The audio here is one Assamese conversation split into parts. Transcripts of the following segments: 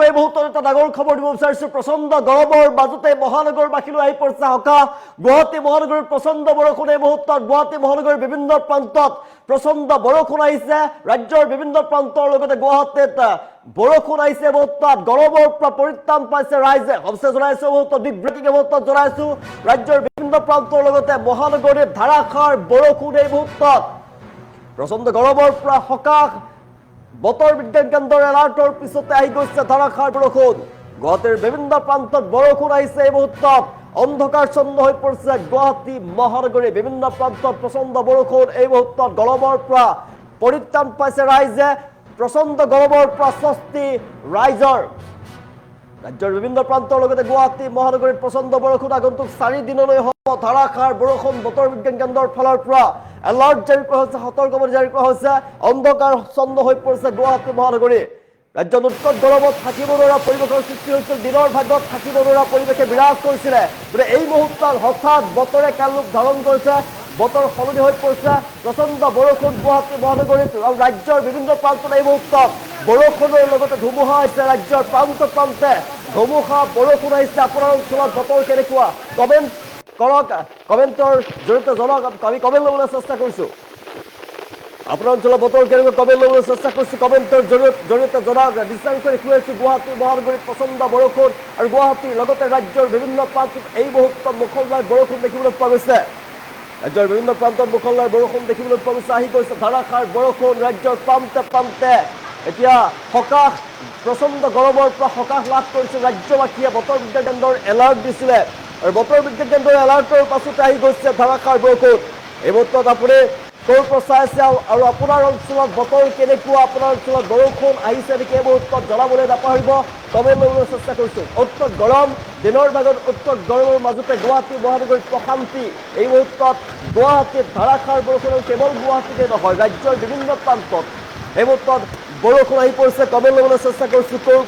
এই মুহূৰ্তত এটা ডাঙৰ খবৰ দিব বিচাৰিছো প্ৰচণ্ড গৰমৰ মাজতে মহানগৰবাসীলৈ আহি পৰিছে হকা গুৱাহাটী মহানগৰীত প্ৰচণ্ড বৰষুণ এই মুহূৰ্তত গুৱাহাটী মহানগৰীৰ বিভিন্ন প্ৰান্তত প্ৰচণ্ড বৰষুণ আহিছে ৰাজ্যৰ বিভিন্ন প্ৰান্তৰ লগতে গুৱাহাটীত বৰষুণ আহিছে মুহূৰ্তত গৰমৰ পৰা পৰিত্ৰাণ পাইছে ৰাইজে সবচে জনাইছো মুহূৰ্তত বিব্ৰেকিং মুহূৰ্তত জনাইছো ৰাজ্যৰ বিভিন্ন প্ৰান্তৰ লগতে মহানগৰীত ধাৰাসাৰ বৰষুণ এই মুহূৰ্তত প্ৰচণ্ড গৰমৰ পৰা হকাহ বতৰ বিজ্ঞান কেন্দ্ৰৰ এলাৰ্টৰ পিছতে আহি গৈছে ধাৰাসাৰ বৰষুণ গুৱাহাটীৰ বিভিন্ন প্ৰান্তত বৰষুণ আহিছে এই মুহূৰ্তত অন্ধকাৰচ্ছন্ন হৈ পৰিছে গুৱাহাটী মহানগৰীৰ বিভিন্ন প্ৰান্তত প্ৰচণ্ড বৰষুণ এই মুহূৰ্তত গৰমৰ পৰা পৰিত্ৰাণ পাইছে ৰাইজে প্ৰচণ্ড গৰমৰ পৰা স্বস্তি ৰাইজৰ ৰাজ্যৰ বিভিন্ন প্ৰান্তৰ লগতে গুৱাহাটী মহানগৰীত প্ৰচণ্ড বৰষুণ আগন্তুক 4 দিনলৈ হ'ব ধাৰাসাৰ বৰষুণ বতৰ বিজ্ঞান কেন্দ্ৰৰ ফালৰ পৰা এলাৰ্ট জাৰি কৰা হৈছে সতৰ্কবাণী জাৰি কৰা হৈছে অন্ধকাৰচ্ছন্ন হৈ পৰিছে গুৱাহাটী মহানগৰী ৰাজ্যত উৎকট গৰমত থাকিব নোৱাৰা পৰিৱেশৰ সৃষ্টি হৈছিল দিনৰ ভাগত থাকিব নোৱাৰা পৰিৱেশে বিৰাজ কৰিছিলে গতিকে এই মুহূৰ্তত হঠাৎ বতৰে কালৰূপ ধাৰণ কৰিছে বতৰ সলনি হৈ পৰিছে প্ৰচণ্ড বৰষুণ গুৱাহাটী মহানগৰীত আৰু ৰাজ্যৰ বিভিন্ন প্ৰান্তত এই মুহূৰ্তত বৰষুণৰ লগতে ধুমুহা আহিছে ৰাজ্যৰ প্ৰান্তে প্ৰান্তে ধুমুহা বৰষুণ আহিছে আপোনাৰ অঞ্চলত বতৰ কেনেকুৱা কমেণ্ট কৰক কমেণ্টৰ জৰিয়তে জনাওক আমি কমেণ্ট ল'বলৈ চেষ্টা কৰিছোঁ আপোনাৰ অঞ্চলৰ বতৰ কেনেকুৱা কমেণ্ট ল'বলৈ চেষ্টা কৰিছোঁ কমেণ্টৰ জৰিয়তে জনাওক নিশ্চয়কৈ দেখুৱাই আছোঁ গুৱাহাটী মহানগৰীত প্ৰচণ্ড বৰষুণ আৰু গুৱাহাটীৰ লগতে ৰাজ্যৰ বিভিন্ন প্ৰান্তত এই মুহূৰ্তত মুষলধাৰ বৰষুণ দেখিবলৈ পোৱা গৈছে ৰাজ্যৰ বিভিন্ন প্ৰান্তত মুষলধাৰ বৰষুণ দেখিবলৈ পোৱা গৈছে আহি গৈছে ধাৰাসাৰ বৰষুণ ৰাজ্যৰ প্ৰান্তে প্ৰান্তে এতিয়া সকাহ প্ৰচণ্ড গৰমৰ পৰা সকাহ লাভ কৰিছে ৰাজ্যবাসীয়ে বতৰ বিজ্ঞান কেন্দ্ৰৰ এলাৰ্ট দিছিলে আৰু বতৰ বিজ্ঞান কেন্দ্ৰৰ এলাৰ্টৰ পাছতে আহি গৈছে ধাৰাসাৰ বৰষুণ এই মুহূৰ্তত আপুনি ক'ৰ পৰা চাই আছে আৰু আপোনাৰ অঞ্চলত বতৰ কেনেকুৱা আপোনাৰ অঞ্চলত বৰষুণ আহিছে নেকি এই মুহূৰ্তত জনাবলৈ নাপাহৰিব কমেণ্ট ল'বলৈ চেষ্টা কৰিছোঁ উত্তত গৰম দিনৰ ভাগত উত্তত গৰমৰ মাজতে গুৱাহাটী মহানগৰীত প্ৰশান্তি এই মুহূৰ্তত গুৱাহাটীত ধাৰাসাৰ বৰষুণ কেৱল গুৱাহাটীতে নহয় ৰাজ্যৰ বিভিন্ন প্ৰান্তত এই মুহূৰ্তত বৰষুণ আহি পৰিছে কমেণ্ট ল'বলৈ চেষ্টা কৰিছোঁ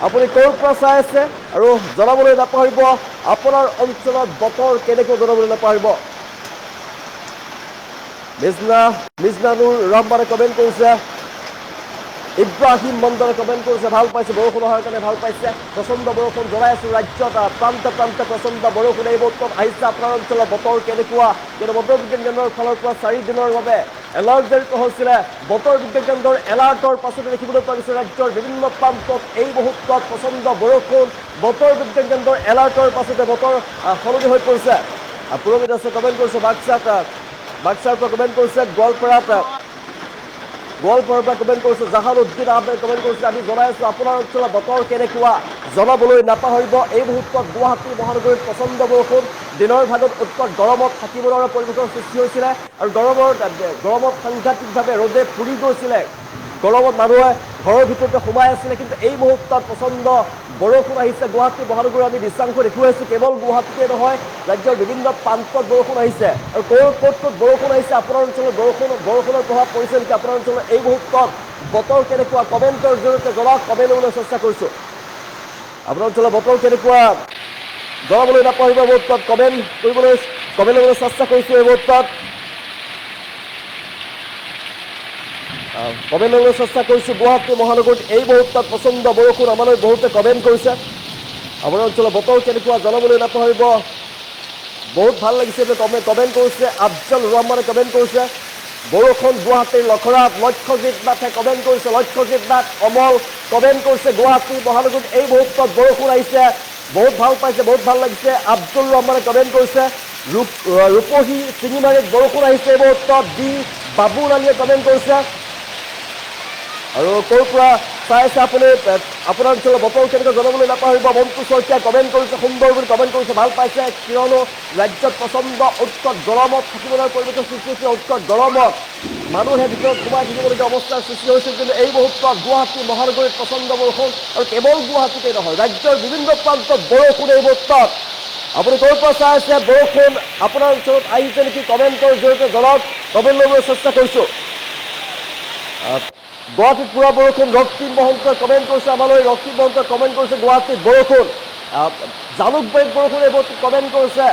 আপুনি ক'ৰ পৰা চাই আছে আৰু জনাবলৈ নাপাহৰিব আপোনাৰ অঞ্চলত বতৰ কেনেকৈ জনাবলৈ নাপাহৰিব মিজনানুৰ ৰহমানে কমেণ্ট কৰিছে ইব্ৰাহিম মণ্ডলে কমেণ্ট কৰিছে ভাল পাইছে বৰষুণ অহাৰ কাৰণে ভাল পাইছে প্ৰচণ্ড বৰষুণ জনাই আছোঁ ৰাজ্যত প্ৰান্তে প্ৰান্তে প্ৰচণ্ড বৰষুণ এই মুহূৰ্তত আহিছে আপোনাৰ অঞ্চলত বতৰ কেনেকুৱা কিন্তু বতৰ বিজ্ঞান কেন্দ্ৰৰ ফালৰ পৰা 4 দিনৰ বাবে এলাৰ্ট জাৰি কৰা হৈছিলে বতৰ বিজ্ঞান কেন্দ্ৰৰ এলাৰ্টৰ পাছতে দেখিবলৈ পোৱা গৈছে ৰাজ্যৰ বিভিন্ন প্ৰান্তত এই মুহূৰ্তত প্ৰচণ্ড বৰষুণ বতৰ বিজ্ঞান কেন্দ্ৰৰ এলাৰ্টৰ পাছতে বতৰ সলনি হৈ পৰিছে পুৰবিত আছে কমেণ্ট কৰিছে বাক্সাৰ পৰা কমেণ্ট কৰিছে গোৱালপাৰাৰ পৰা কমেণ্ট কৰিছে জাহানুদ্দিন আহমেদ কমেণ্ট কৰিছে আমি জনাই আছোঁ আপোনাৰ অঞ্চলত বতৰ কেনেকুৱা জনাবলৈ নাপাহৰিব এই মুহূৰ্তত গুৱাহাটী মহানগৰীত প্ৰচণ্ড বৰষুণ দিনৰ ভাগত উৎকট গৰমত থাকিব নোৱাৰা পৰিৱেশৰ সৃষ্টি হৈছিলে আৰু গৰমত সাংঘাতিকভাৱে ৰ'দে পুৰি গৈছিলে গৰমত মানুহে ঘৰৰ ভিতৰতে সোমাই আছিলে কিন্তু এই মুহূৰ্তত প্ৰচণ্ড বৰষুণ আহিছে গুৱাহাটী মহানগৰী আমি দৃশ্যাংশ দেখুৱাইছোঁ কেৱল গুৱাহাটীতে নহয় ৰাজ্যৰ বিভিন্ন প্ৰান্তত বৰষুণ আহিছে আৰু ক'ত বৰষুণ আহিছে আপোনাৰ অঞ্চলত বৰষুণৰ প্ৰভাৱ পৰিছে নেকি আপোনাৰ অঞ্চলত এই মুহূৰ্তত বতৰ কেনেকুৱা কমেণ্টৰ জৰিয়তে জনাওক কমেণ্ট ল'বলৈ চেষ্টা কৰিছোঁ আপোনাৰ অঞ্চলত বতৰ কেনেকুৱা জনাবলৈ নাপাহৰিব মুহূৰ্তত কমেণ্ট ল'বলৈ চেষ্টা কৰিছোঁ এই মুহূৰ্তত কমেণ্ট ল'বলৈ চেষ্টা কৰিছোঁ গুৱাহাটী মহানগৰীত এই মুহূৰ্তত প্ৰচণ্ড বৰষুণ আমালৈ বহুতে কমেণ্ট কৰিছে আপোনাৰ অঞ্চলৰ বতৰ কেনেকুৱা জনাবলৈ নাপাহৰিব বহুত ভাল লাগিছে কমেণ্ট কৰিছে আফজল ৰহমানে কমেণ্ট কৰিছে বৰষুণ গুৱাহাটীৰ লখৰাত লক্ষ্যজিৎ নাথে কমেণ্ট কৰিছে লক্ষ্যজিৎ নাথ অমল কমেণ্ট কৰিছে গুৱাহাটী মহানগৰীত এই মুহূৰ্তত বৰষুণ আহিছে বহুত ভাল পাইছে বহুত ভাল লাগিছে আব্দুল ৰহমানে কমেণ্ট কৰিছে ৰূপহী চিঙিমাৰীত বৰষুণ আহিছে এই মুহূৰ্তত বাবুল আলীয়ে কমেণ্ট কৰিছে আৰু ক'ৰ পৰা চাই আছে আপুনি আপোনাৰ অঞ্চলৰ বতৰ কেনেকৈ জনাবলৈ নাপাহৰিব মন্টু শইকীয়াই কমেণ্ট কৰিছে সুন্দৰ বুলি কমেণ্ট কৰিছে ভাল পাইছে কিয়নো ৰাজ্যত প্ৰচণ্ড উৎকট গৰমত থাকিবলৈ পৰিৱেশৰ সৃষ্টি হৈছে উৎকট গৰমত মানুহে ভিতৰত সোমাই থাকিবলগীয়া অৱস্থাৰ সৃষ্টি হৈছিল কিন্তু এই মুহূৰ্তত গুৱাহাটী মহানগৰীত প্ৰচণ্ড বৰষুণ আৰু কেৱল গুৱাহাটীতে নহয় ৰাজ্যৰ বিভিন্ন প্ৰান্তত বৰষুণ এই মুহূৰ্তত আপুনি ক'ৰ পৰা চাই আছে বৰষুণ আপোনাৰ অঞ্চলত আহিছে নেকি কমেণ্টৰ জৰিয়তে জনাওক কমেণ্ট ল'বলৈ চেষ্টা কৰিছোঁ গুৱাহাটীত পুৰা বৰষুণ ৰক্তিম মহন্তই কমেণ্ট কৰিছে আমালৈ ৰক্তিম মহন্তই কমেণ্ট কৰিছে গুৱাহাটীত বৰষুণ জালুকবাৰীত বৰষুণ এইবোৰ কমেণ্ট কৰিছে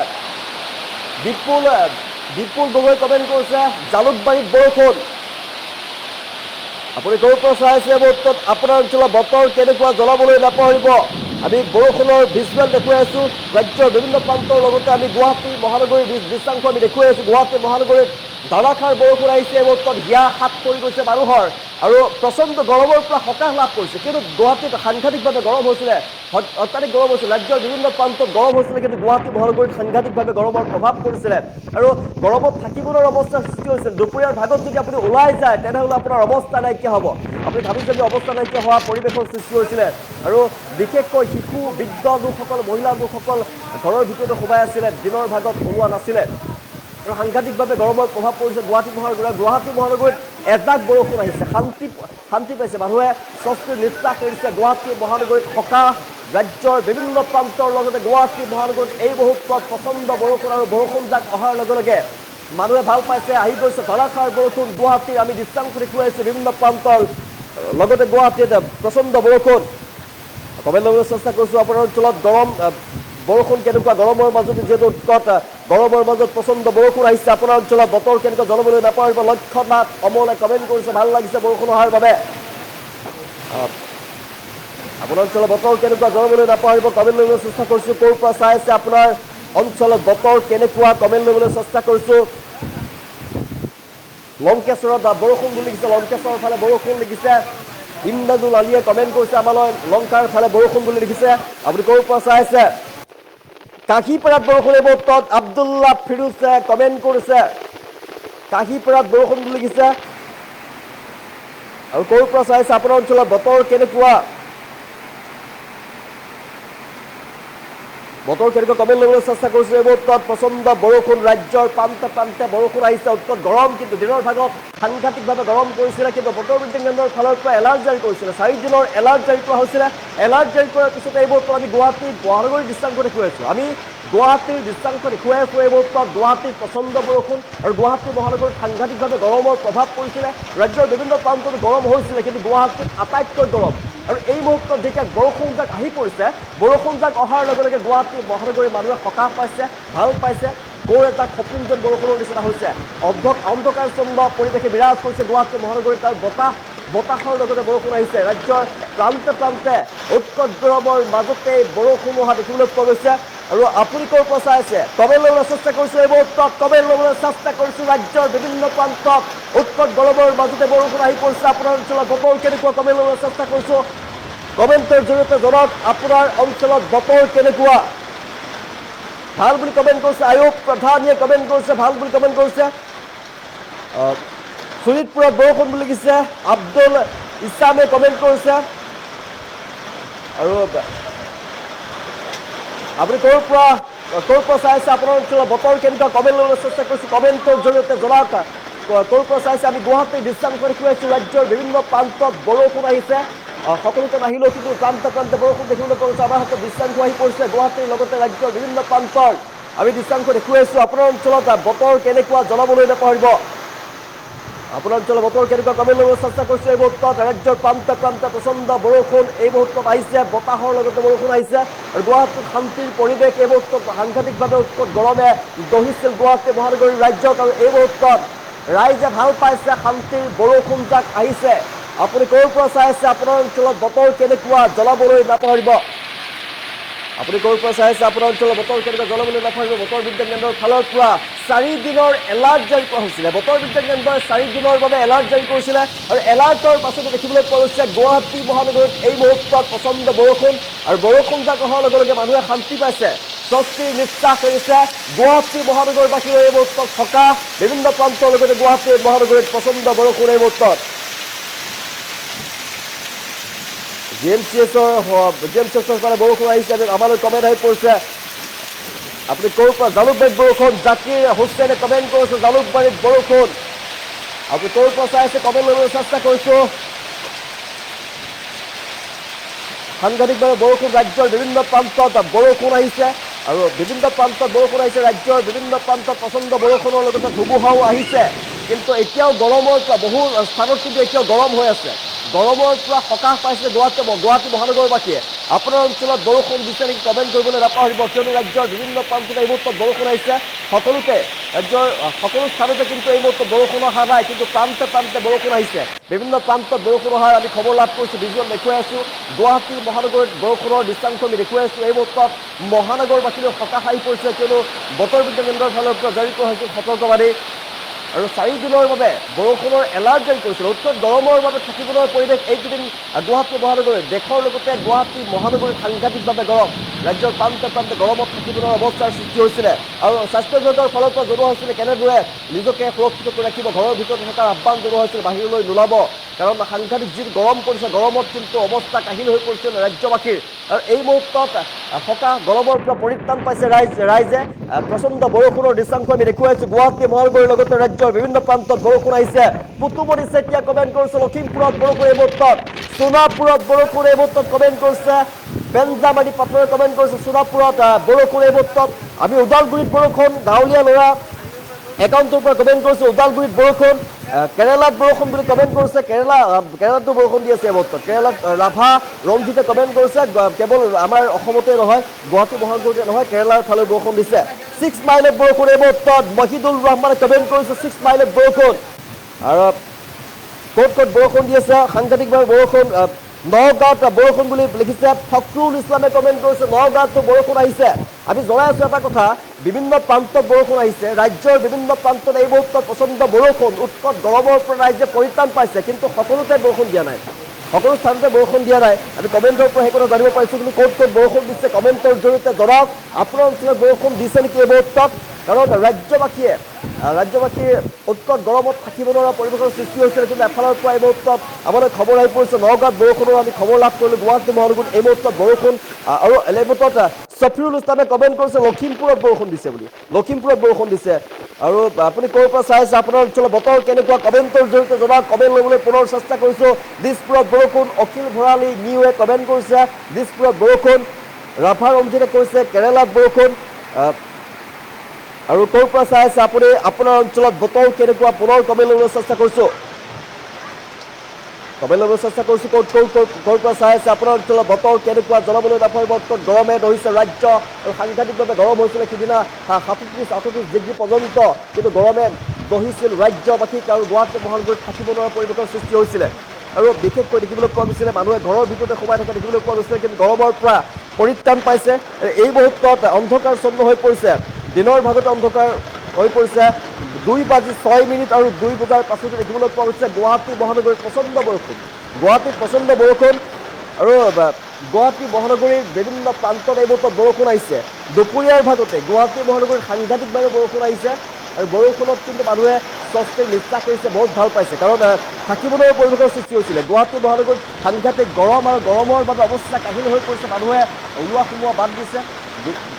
বিপুল গগৈ কমেণ্ট কৰিছে জালুকবাৰীত বৰষুণ আপুনি ক'ৰ পৰা চাই আছে মুহূৰ্তত আপোনাৰ অঞ্চলৰ বতৰ কেনেকুৱা জনাবলৈ নাপাহৰিব আমি বৰষুণৰ ভিজুৱেল দেখুৱাই আছোঁ ৰাজ্যৰ বিভিন্ন প্ৰান্তৰ লগতে আমি গুৱাহাটী মহানগৰীৰ দৃশ্যাংশ আমি দেখুৱাই আছোঁ গুৱাহাটী মহানগৰীত ধাৰাসাৰ বৰষুণ আহিছে এই মুহূৰ্তত হিয়া হাত পৰি গৈছে মানুহৰ আৰু প্ৰচণ্ড গৰমৰ পৰা সকাহ লাভ কৰিছে কিন্তু গুৱাহাটীত সাংঘাতিকভাৱে গৰম হৈছিলে অত্যাধিক গৰম হৈছিল ৰাজ্যৰ বিভিন্ন প্ৰান্তত গৰম হৈছিলে কিন্তু গুৱাহাটী মহানগৰীত সাংঘাতিকভাৱে গৰমৰ প্ৰভাৱ পৰিছিলে আৰু গৰমত থাকিবলৈ অৱস্থাৰ সৃষ্টি হৈছিল দুপৰীয়াৰ ভাগত যদি আপুনি ওলাই যায় তেনেহ'লে আপোনাৰ অৱস্থা নাইকিয়া হ'ব আপুনি ভাবিছে যে অৱস্থা নাইকিয়া হোৱা পৰিৱেশৰ সৃষ্টি হৈছিলে আৰু বিশেষকৈ শিশু বৃদ্ধ লোকসকল মহিলা লোকসকল ঘৰৰ ভিতৰতে সোমাই আছিলে দিনৰ ভাগত ওলোৱা নাছিলে আৰু সাংঘাতিকভাৱে গৰমৰ প্ৰভাৱ পৰিছে গুৱাহাটী মহানগৰীত এজাক বৰষুণ আহিছে শান্তি পাইছে মানুহে স্বস্তিৰ নিশ্বাস এৰিছে গুৱাহাটী মহানগৰীত সকাহ ৰাজ্যৰ বিভিন্ন প্ৰান্তৰ লগতে গুৱাহাটী মহানগৰীত এই মুহূৰ্তত প্ৰচণ্ড বৰষুণ আৰু বৰষুণজাক অহাৰ লগে লগে মানুহে ভাল পাইছে আহি গৈছে ধাৰাসাৰ বৰষুণ গুৱাহাটীৰ আমি দৃশ্যাংশ দেখুৱাইছোঁ বিভিন্ন প্ৰান্তৰ লগতে গুৱাহাটীত প্ৰচণ্ড বৰষুণ কমেণ্ট ল'বলৈ চেষ্টা কৰিছোঁ আপোনাৰ অঞ্চলত গৰম বৰষুণ কেনেকুৱা গৰমৰ মাজত যিহেতু উৎকট গৰমৰ মাজত প্ৰচণ্ড বৰষুণ আহিছে আপোনাৰ অঞ্চলত বতৰ কেনেকুৱা জনাবলৈ নাপাহৰিব লক্ষ্যনাথ অমলে কমেণ্ট কৰিছে ভাল লাগিছে বৰষুণ অহাৰ বাবে আপোনাৰ অঞ্চলত বতৰ কেনেকুৱা জনাবলৈ নাপাহৰিব কমেণ্ট ল'বলৈ চেষ্টা কৰিছোঁ ক'ৰ পৰা চাই আছে আপোনাৰ অঞ্চলত বতৰ কেনেকুৱা কমেণ্ট ল'বলৈ চেষ্টা কৰিছোঁ লংকেশ্বৰত বৰষুণ বুলি লিখিছে লংকেশ্বৰৰ ফালে বৰষুণ লিখিছে ইন্দ্ৰজুল আলিয়ে কমেণ্ট কৰিছে আমালৈ লংকাৰ ফালে বৰষুণ বুলি লিখিছে আপুনি ক'ৰ পৰা চাই আছে কাশীপাৰাত বৰষুণ এই মুহূৰ্তত আব্দুল্লাহ ফিৰোজে কমেণ্ট কৰিছে কাশীপাৰাত বৰষুণ বুলি লিখিছে আৰু ক'ৰ পৰা চাই আছে আপোনাৰ অঞ্চলত বতৰ কেনেকুৱা কমেণ্ট ল'বলৈ চেষ্টা কৰিছোঁ এই মুহূৰ্তত প্ৰচণ্ড বৰষুণ ৰাজ্যৰ প্ৰান্তে প্ৰান্তে বৰষুণ আহিছে উৎকট গৰম কিন্তু দিনৰ ভাগত সাংঘাতিকভাৱে গৰম কৰিছিলে কিন্তু বতৰ বিজ্ঞান কেন্দ্ৰৰ ফালৰ পৰা এলাৰ্ট জাৰি কৰিছিলে 4 দিনৰ এলাৰ্ট জাৰি কৰা হৈছিলে এলাৰ্ট জাৰি কৰাৰ পিছতে এই মুহূৰ্তত আমি গুৱাহাটী মহানগৰীৰ দৃশ্যাংশ দেখুৱাইছোঁ আমি গুৱাহাটীৰ দৃশ্যাংশ দেখুৱাই আছোঁ এই মুহূৰ্তত গুৱাহাটীত প্ৰচণ্ড বৰষুণ আৰু গুৱাহাটী মহানগৰীত সাংঘাতিকভাৱে গৰমৰ প্ৰভাৱ পৰিছিলে ৰাজ্যৰ বিভিন্ন প্ৰান্তত গৰম হৈছিলে কিন্তু গুৱাহাটীত আটাইতকৈ গৰম আৰু এই মুহূৰ্তত যেতিয়া বৰষুণজাক আহি পৰিছে বৰষুণজাক অহাৰ লগে লগে গুৱাহাটী মহানগৰীৰ মানুহে সকাহ পাইছে ভাল পাইছে ক'ৰ এটা সপোন যেন বৰষুণৰ নিচিনা হৈছে অন্ধকাৰচন্দ পৰিৱেশে বিৰাজ কৰিছে গুৱাহাটী মহানগৰীত তাৰ বতাহৰ লগতে বৰষুণ আহিছে ৰাজ্যৰ প্ৰান্তে প্ৰান্তে উৎকট গৰমৰ মাজতে বৰষুণ অহা দেখিবলৈ পোৱা গৈছে আৰু আপুনি ক'ৰ পৰা চাই আছে কমেণ্ট ল'বলৈ চেষ্টা কৰিছোঁ এই মুহূৰ্তত কমেণ্ট ল'বলৈ চেষ্টা কৰিছোঁ ৰাজ্যৰ বিভিন্ন প্ৰান্তত উৎকট গৰমৰ মাজতে বৰষুণ আহি পৰিছে আপোনাৰ অঞ্চলত বতৰ কেনেকুৱা কমেণ্ট ল'বলৈ চেষ্টা কৰিছোঁ কমেণ্টৰ জৰিয়তে জনাওক আপোনাৰ অঞ্চলত বতৰ কেনেকুৱা ভাল বুলি কমেণ্ট কৰিছে আয়ুব প্ৰধানীয়ে কমেণ্ট কৰিছে ভাল বুলি কমেণ্ট কৰিছে শোণিতপুৰত বৰষুণ বুলি লিখিছে আব্দুল ইছলামে কমেণ্ট কৰিছে আৰু আপুনি ক'ৰ পৰা চাই আছে আপোনাৰ অঞ্চলত বতৰ কেনেকুৱা কমেণ্ট ল'বলৈ চেষ্টা কৰিছোঁ কমেণ্টৰ জৰিয়তে জনাওক ক'ৰ পৰা চাই আছে আমি গুৱাহাটীৰ দৃশ্যাংশ দেখুৱাইছোঁ ৰাজ্যৰ বিভিন্ন প্ৰান্তত বৰষুণ আহিছে সকলোতে নাহিলেও কিন্তু প্ৰান্তে প্ৰান্তে বৰষুণ দেখিবলৈ পোৱা গৈছে আমাৰ হাতত দৃশ্যাংশ আহি পৰিছে গুৱাহাটীৰ লগতে ৰাজ্যৰ বিভিন্ন প্ৰান্তৰ আমি দৃশ্যাংশ দেখুৱাইছোঁ আপোনাৰ অঞ্চলত বতৰ কেনেকুৱা জনাবলৈ নাপাহৰিব আপোনাৰ অঞ্চলত বতৰ কেনেকুৱা কমেণ্ট ল'বলৈ চেষ্টা কৰিছোঁ এই মুহূৰ্তত ৰাজ্যৰ প্ৰান্তে প্ৰান্তে প্ৰচণ্ড বৰষুণ এই মুহূৰ্তত আহিছে বতাহৰ লগতে বৰষুণ আহিছে আৰু গুৱাহাটীত শান্তিৰ পৰিৱেশ এই মুহূৰ্তত সাংঘাতিকভাৱে উৎকট গৰমে দহিছিল গুৱাহাটী মহানগৰীৰ ৰাজ্যত আৰু এই মুহূৰ্তত ৰাইজে ভাল পাইছে শান্তিৰ বৰষুণজাক আহিছে আপুনি ক'ৰ পৰা চাই আছে আপোনাৰ অঞ্চলত বতৰ কেনেকুৱা জনাবলৈ নাপাহৰিব আপুনি ক'ৰ পৰা চাই আছে আপোনাৰ অঞ্চলত বতৰ কেনেকুৱা জনাবলৈ নাপাহৰিব বতৰ বিজ্ঞান কেন্দ্ৰৰ ফালৰ পৰা 4 দিনৰ এলাৰ্ট জাৰি কৰা হৈছিলে বতৰ বিজ্ঞান কেন্দ্ৰই 4 দিনৰ বাবে এলাৰ্ট জাৰি কৰিছিলে আৰু এলাৰ্টৰ পাছতে দেখিবলৈ পোৱা গৈছে গুৱাহাটী মহানগৰীত এই মুহূৰ্তত প্ৰচণ্ড বৰষুণ আৰু বৰষুণজাক অহাৰ লগে লগে মানুহে শান্তি পাইছে স্বস্তিৰ নিশ্বাস এৰিছে গুৱাহাটী মহানগৰবাসীৰ এই মুহূৰ্তত সকাহ বিভিন্ন প্ৰান্তৰ লগতে গুৱাহাটী মহানগৰীত প্ৰচণ্ড বৰষুণ এই মুহূৰ্তত জিএমচিএছৰ ফালে বৰষুণ আহিছে আমালৈ কমেণ্ট আহি পৰিছে আপুনি ক'ৰ পৰা জালুকবাৰীত বৰষুণ জাকিৰ হুছেইনে কমেণ্ট কৰিছে জালুকবাৰীত বৰষুণ আপুনি ক'ৰ পৰা চাই আছে কমেণ্ট ল'বলৈ চেষ্টা কৰিছোঁ সাংঘাতিকভাৱে বৰষুণ ৰাজ্যৰ বিভিন্ন প্ৰান্তত বৰষুণ আহিছে আৰু বিভিন্ন প্ৰান্তত বৰষুণ আহিছে ৰাজ্যৰ বিভিন্ন প্ৰান্তত প্ৰচণ্ড বৰষুণৰ লগতে ধুমুহাও আহিছে কিন্তু এতিয়াও গৰমৰ পৰা বহু স্থানত কিন্তু এতিয়াও গৰম হৈ আছে গৰমৰ পৰা সকাহ পাইছে গুৱাহাটী মহানগৰবাসীয়ে আপোনাৰ অঞ্চলত বৰষুণ দিছে নেকি কমেণ্ট কৰিবলৈ নাপাহৰিব কিয়নো ৰাজ্যৰ বিভিন্ন প্ৰান্তত এই মুহূৰ্তত বৰষুণ আহিছে সকলোতে ৰাজ্যৰ সকলো স্থানতে কিন্তু এই মুহূৰ্তত বৰষুণ অহা নাই, কিন্তু প্ৰান্তে প্ৰান্তে বৰষুণ আহিছে। বিভিন্ন প্ৰান্তত বৰষুণ অহাৰ আমি খবৰ লাভ কৰিছোঁ, ভিজুৱেল দেখুৱাই আছোঁ। গুৱাহাটী মহানগৰীত বৰষুণৰ দৃশ্যাংশ আমি দেখুৱাই আছোঁ। এই মুহূৰ্তত মহানগৰবাসীলৈ সকাহ আহি পৰিছে, কিয়নো বতৰ বিজ্ঞান কেন্দ্ৰৰ ফালৰ পৰা জাৰি কৰা হৈছে সতৰ্কবাণী। আৰু 4 দিনৰ বাবে বৰষুণৰ এলাৰ্ট জাৰি কৰিছিল। উত্তৰ গৰমৰ বাবে থাকিব নোৱাৰা পৰিৱেশ এইকেইদিন গুৱাহাটী মহানগৰীত। দেশৰ লগতে গুৱাহাটী মহানগৰীত সাংঘাতিকভাৱে গৰম। ৰাজ্যৰ প্ৰান্তে প্ৰান্তে গৰমত থাকিব নোৱাৰা অৱস্থাৰ সৃষ্টি হৈছিলে। আৰু স্বাস্থ্য বিভাগৰ ফালৰ পৰা জনোৱা হৈছিলে কেনেদৰে নিজকে সুৰক্ষিত কৰি ৰাখিব, ঘৰৰ ভিতৰত থকাৰ আহ্বান জনোৱা হৈছিল, বাহিৰলৈ নোলাব। কাৰণ সাংঘাতিক যি গৰম পৰিছে, গৰমত কিন্তু অৱস্থা কাহিল হৈ পৰিছিল ৰাজ্যবাসীৰ। আৰু এই মুহূৰ্তত সকাহ গৰমৰ পৰা পৰিত্ৰাণ পাইছে ৰাইজে। প্ৰচণ্ড বৰষুণৰ দৃশ্যাংশ আমি দেখুৱাইছোঁ। গুৱাহাটী মহানগৰীৰ লগতে ৰাজ্যৰ বিভিন্ন প্ৰান্তত বৰষুণ আহিছে। পুতুমণি চেতিয়া কমেণ্ট কৰিছে লখিমপুৰত বৰষুণ এই মুহূৰ্তত, সোণাপুৰত বৰষুণ এই মুহূৰ্তত কমেণ্ট কৰিছে। বেঞ্জামাৰী পাটৰে কমেণ্ট কৰিছে সোণাপুৰত বৰষুণ এই মুহূৰ্তত। আমি ওদালগুৰিত বৰষুণ, গাঁৱলীয়া ল'ৰা একাউণ্টৰ পৰা কমেণ্ট কৰিছোঁ ওদালগুৰিত বৰষুণ। কেৰেলাত বৰষুণ বুলি কমেণ্ট কৰিছে, কেৰেলাতো বৰষুণ দি আছে এই মুহূৰ্তত। কেৰেলাত ৰাভা ৰঞ্জিতে কমেণ্ট কৰিছে কেৱল আমাৰ অসমতে নহয়, গুৱাহাটী মহানগৰীতে নহয়, কেৰেলাৰ ফালে বৰষুণ দিছে। 6 মাইলত বৰষুণ এই মুহূৰ্তত। মহিদুল ৰহমানে কমেণ্ট কৰিছে 6 মাইলত বৰষুণ। আৰু ক'ত ক'ত বৰষুণ দি আছে, সাংঘাতিকভাৱে বৰষুণ। নগাঁৱত বৰষুণ বুলি লিখিছে ফখৰুল ইছলামে কমেণ্ট কৰিছে নগাঁৱতো বৰষুণ আহিছে। আমি জনাই আছোঁ এটা কথা, বিভিন্ন প্ৰান্তত বৰষুণ আহিছে। ৰাজ্যৰ বিভিন্ন প্ৰান্তত এই মুহূৰ্তত প্ৰচণ্ড বৰষুণ, উৎকট গৰমৰ পৰা ৰাইজে পৰিত্ৰাণ পাইছে, কিন্তু সকলোতে বৰষুণ দিয়া নাই, সকলো স্থানতে বৰষুণ দিয়া নাই। আমি কমেণ্টৰ পৰা সেই কথা জানিব পাৰিছোঁ, কিন্তু ক'ত ক'ত বৰষুণ দিছে কমেণ্টৰ জৰিয়তে জনাওক। আপোনাৰ অঞ্চলত বৰষুণ দিছে নেকি এই মুহূৰ্তত? কাৰণ ৰাজ্যবাসীয়ে উৎকট গৰমত থাকিব নোৱাৰা পৰিৱেশৰ সৃষ্টি হৈছিল। কিন্তু এফালৰ পৰা এই মুহূৰ্তত আমালৈ খবৰ আহি পৰিছে নগাঁৱত বৰষুণৰ আমি খবৰ লাভ কৰিলোঁ। গুৱাহাটী মহানগৰীত এই মুহূৰ্তত বৰষুণ। আৰু এই মুহূৰ্তত ছফিউল ইছলামে কমেণ্ট কৰিছে লখিমপুৰত বৰষুণ দিছে বুলি, লখিমপুৰত বৰষুণ দিছে। আৰু আপুনি ক'ৰ পৰা চাই আছে, আপোনাৰ অঞ্চলৰ বতৰ কেনেকুৱা কমেণ্টৰ জৰিয়তে জনাওক। কমেণ্ট ল'বলৈ পুনৰ চেষ্টা কৰিছোঁ। দিছপুৰত বৰষুণ, অখিল ভৰালী নিউৱে কমেণ্ট কৰিছে দিছপুৰত বৰষুণ। ৰাভা ৰঞ্জিতে কৈছে কেৰেলাত বৰষুণ। আৰু ক'ৰ পৰা চাই আছে আপুনি, আপোনাৰ অঞ্চলত বতৰ কেনেকুৱা পুনৰ কমেণ্ট ল'বলৈ চেষ্টা কৰিছোঁ। ক'ৰ পৰা চাই আছে আপোনাৰ অঞ্চলত বতৰ কেনেকুৱা জনাবলৈ নাপায়। বৰ্তমান গৰমে ধৰিছে ৰাজ্য, আৰু সাংঘাতিকভাৱে গৰম হৈছিলে সিদিনা 37-38 ডিগ্ৰী পৰ্যন্ত, কিন্তু গৰমে দহিছিল ৰাজ্যবাসীক। আৰু গুৱাহাটী মহানগৰীত থাকিব নোৱাৰা পৰিৱেশৰ সৃষ্টি হৈছিলে। আৰু বিশেষকৈ দেখিবলৈ পোৱা গৈছিলে মানুহে ঘৰৰ ভিতৰতে সোমাই থকা দেখিবলৈ পোৱা গৈছিলে, কিন্তু গৰমৰ পৰা পৰিত্ৰাণ পাইছে। এই মুহূৰ্তত অন্ধকাৰ চন্দ্ৰ হৈ পৰিছে, দিনৰ ভাগতে অন্ধকাৰ হৈ পৰিছে। 2:06 আৰু 2 বজাৰ পাছতে দেখিবলৈ পোৱা গৈছে গুৱাহাটী মহানগৰীত প্ৰচণ্ড বৰষুণ। গুৱাহাটীত প্ৰচণ্ড বৰষুণ, আৰু গুৱাহাটী মহানগৰীৰ বিভিন্ন প্ৰান্তত এই মুহূৰ্তত বৰষুণ আহিছে। দুপৰীয়াৰ ভাগতে গুৱাহাটী মহানগৰীত সাংঘাতিকভাৱে বৰষুণ আহিছে। আৰু বৰষুণত কিন্তু মানুহে স্বস্তিৰ নিশ্বাস কৰিছে, বহুত ভাল পাইছে। কাৰণ থাকিব নোৱাৰা পৰিৱেশৰ সৃষ্টি হৈছিলে। গুৱাহাটী মহানগৰীত সাংঘাতিক গৰম, আৰু গৰমৰ বাবে অৱস্থা কাহিল হৈ পৰিছে। মানুহে ওলোৱা সোমোৱা বাদ দিছে।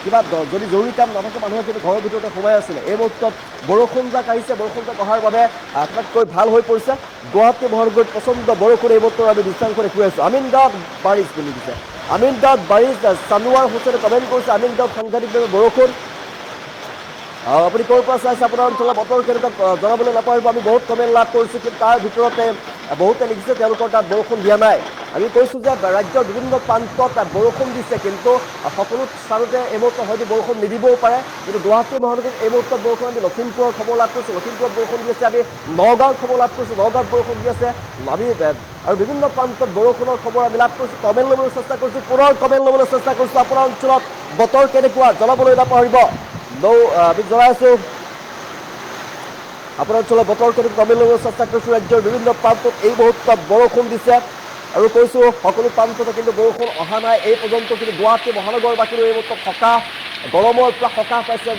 কিবা যদি জৰুৰী কাম নাথাকে মানুহে কিন্তু ঘৰৰ ভিতৰতে সোমাই আছিলে। এই মুহূৰ্তত বৰষুণ যাক আহিছে, বৰষুণ যাক অহাৰ বাবে আটাইতকৈ ভাল হৈ পৰিছে। গুৱাহাটী মহানগৰীত প্ৰচণ্ড বৰষুণ এই মুহূৰ্তত আমি দৃশ্যাংশ দেখুৱাই আছোঁ। আমিনগাঁৱত বাৰিছ বুলি দিছে, আমিনগাঁৱত বাৰিছ। চানোৱাৰ হুছেইনে কমেণ্ট কৰিছে আমিনগাঁৱত সাংঘাতিকভাৱে বৰষুণ। আপুনি ক'ৰ পৰা চাইছে, আপোনাৰ অঞ্চলৰ বতৰ কেনেকুৱা জনাবলৈ নাপাৰিব। আমি বহুত কমেণ্ট লাভ কৰিছোঁ, কিন্তু তাৰ ভিতৰতে বহুতে লিখিছে তেওঁলোকৰ তাত বৰষুণ দিয়া নাই। আমি কৈছোঁ যে ৰাজ্যৰ বিভিন্ন প্ৰান্তত বৰষুণ দিছে, কিন্তু সকলো স্থানতে এই মুহূৰ্তত হয়তো বৰষুণ নিদিবও পাৰে। কিন্তু গুৱাহাটী মহানগৰীত এই মুহূৰ্তত বৰষুণ, আমি লখিমপুৰৰ খবৰ লাভ কৰিছোঁ, লখিমপুৰত বৰষুণ দি আছে। আমি নগাঁৱত খবৰ লাভ কৰিছোঁ, নগাঁৱত বৰষুণ দি আছে। আমি আৰু বিভিন্ন প্ৰান্তত বৰষুণৰ খবৰ আমি লাভ কৰিছোঁ। কমেণ্ট ল'বলৈ চেষ্টা কৰিছোঁ, পুনৰ কমেণ্ট ল'বলৈ চেষ্টা কৰিছোঁ। আপোনাৰ অঞ্চলত বতৰ কেনেকুৱা জনাবলৈ নাপাহৰিব। আমি জনাই আছোঁ আপোনাৰ অঞ্চলৰ বতৰ কেনেকুৱা কমেণ্ট ল'বলৈ চেষ্টা কৰিছোঁ। ৰাজ্যৰ বিভিন্ন প্ৰান্তত এই মুহূৰ্তত বৰষুণ দিছে, আৰু কৈছোঁ সকলো প্ৰান্ততে কিন্তু বৰষুণ অহা নাই এই পৰ্যন্ত। কিন্তু গুৱাহাটী মহানগৰবাসীৰ এই মুহূৰ্তত সকাহ, গৰমৰ পৰা সকাহ পাইছে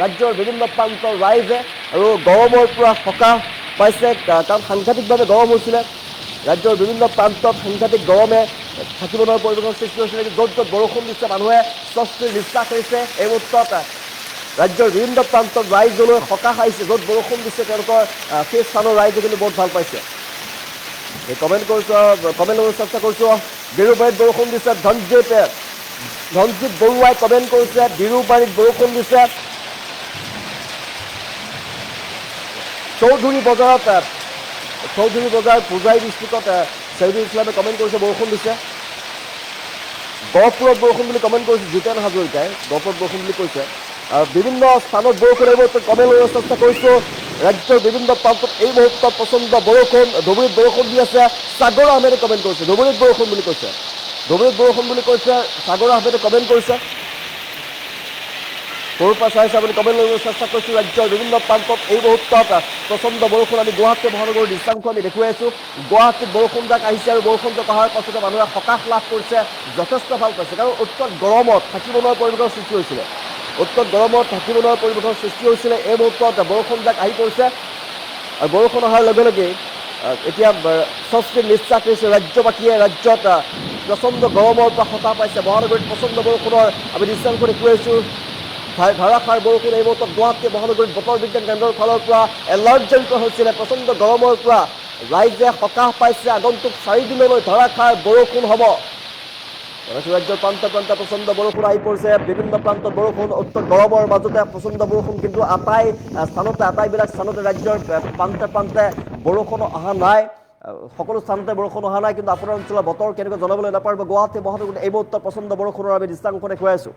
ৰাজ্যৰ বিভিন্ন প্ৰান্তৰ ৰাইজে। আৰু গৰমৰ পৰা সকাহ পাইছে, কাৰণ সাংঘাতিকভাৱে গৰম হৈছিলে। ৰাজ্যৰ বিভিন্ন প্ৰান্তত সাংঘাতিক গৰমে থাকিব নোৱাৰা পৰিৱেশৰ সৃষ্টি হৈছিলে। য'ত য'ত বৰষুণ দিছে মানুহে স্বস্তিৰ নিশ্বাস কৰিছে। এই মুহূৰ্তত ৰাজ্যৰ বিভিন্ন প্ৰান্তত ৰাইজলৈ সকাহ আহিছে। য'ত বৰষুণ দিছে তেওঁলোকৰ সেই স্থানৰ ৰাইজে কিন্তু বহুত ভাল পাইছে। এই কমেণ্ট ল'বলৈ চেষ্টা কৰিছোঁ। বিৰুবাৰীত বৰষুণ দিছে, ধনজিত বৰুৱাই কমেণ্ট কৰিছে বিৰুবাৰীত বৰষুণ দিছে। চৌধুৰী বজাৰ পূজাৰী ডিষ্ট্ৰিক্টত চৌধুৰী ইছলামে কমেণ্ট কৰিছে বৰষুণ দিছে। গহপুৰত বৰষুণ বুলি কমেণ্ট কৰিছে জিতেন হাজৰিকাই, গহপুৰত বৰষুণ বুলি কৈছে। বিভিন্ন স্থানত বৰষুণ এই মুহূৰ্তত কমে লৈ চেষ্টা কৰিছোঁ ৰাজ্যৰ বিভিন্ন প্ৰান্তত এই মুহূৰ্তত প্ৰচণ্ড বৰষুণ ধুবুৰীত বৰষুণ দি আছে সাগৰ আহমেদে কমেণ্ট কৰিছে ধুবুৰীত বৰষুণ বুলি কৈছে সাগৰ আহমেদে কমেণ্ট কৰিছে সৰুৰ পৰা চাইছে আপুনি কমেণ্ট লৈ চেষ্টা কৰিছোঁ ৰাজ্যৰ বিভিন্ন প্ৰান্তত এই মুহূৰ্তত প্ৰচণ্ড বৰষুণ আমি গুৱাহাটী মহানগৰৰ দৃশ্যাংশ আমি দেখুৱাই আছোঁ গুৱাহাটীত বৰষুণজাক আহিছে আৰু বৰষুণজাক অহাৰ পাছতে মানুহে সকাহ লাভ কৰিছে যথেষ্ট ভাল পাইছে কাৰণ উত্তত গৰমত থাকিব নোৱাৰা পৰিৱেশৰ সৃষ্টি হৈছিলে এই মুহূৰ্তত বৰষুণজাক আহি পৰিছে আৰু বৰষুণ অহাৰ লগে লগে এতিয়া স্বস্তিৰ নিশ্বাস লৈছে ৰাজ্যবাসীয়ে ৰাজ্যত প্ৰচণ্ড গৰমৰ পৰা সকাহ পাইছে মহানগৰীত প্ৰচণ্ড বৰষুণৰ আমি দৃশ্যাংশ দেখুৱাইছোঁ ধাৰাসাৰ বৰষুণ এই মুহূৰ্তত গুৱাহাটী মহানগৰীত বতৰ বিজ্ঞান কেন্দ্ৰৰ ফালৰ পৰা এলাৰ্ট জাৰি কৰা হৈছিলে প্ৰচণ্ড গৰমৰ পৰা ৰাইজে সকাহ পাইছে আগন্তুক 4 দিনলৈ ধাৰাসাৰ বৰষুণ হ'ব ৰাজ্যৰ প্ৰান্তে প্ৰান্তে প্ৰচণ্ড বৰষুণ আহি পৰিছে বিভিন্ন প্ৰান্তত বৰষুণ উত্তৰ গৰমৰ মাজতে প্ৰচণ্ড বৰষুণ কিন্তু আটাইবিলাক স্থানতে ৰাজ্যৰ প্ৰান্তে প্ৰান্তে বৰষুণ অহা নাই সকলো স্থানতে বৰষুণ অহা নাই কিন্তু আপোনাৰ অঞ্চলৰ বতৰ কেনেকৈ জনাবলৈ নাপাৰিব গুৱাহাটী মহানগৰীত এই মুহূৰ্তত প্ৰচণ্ড বৰষুণৰ আমি দৃশ্যাংশ দেখুৱাই আছোঁ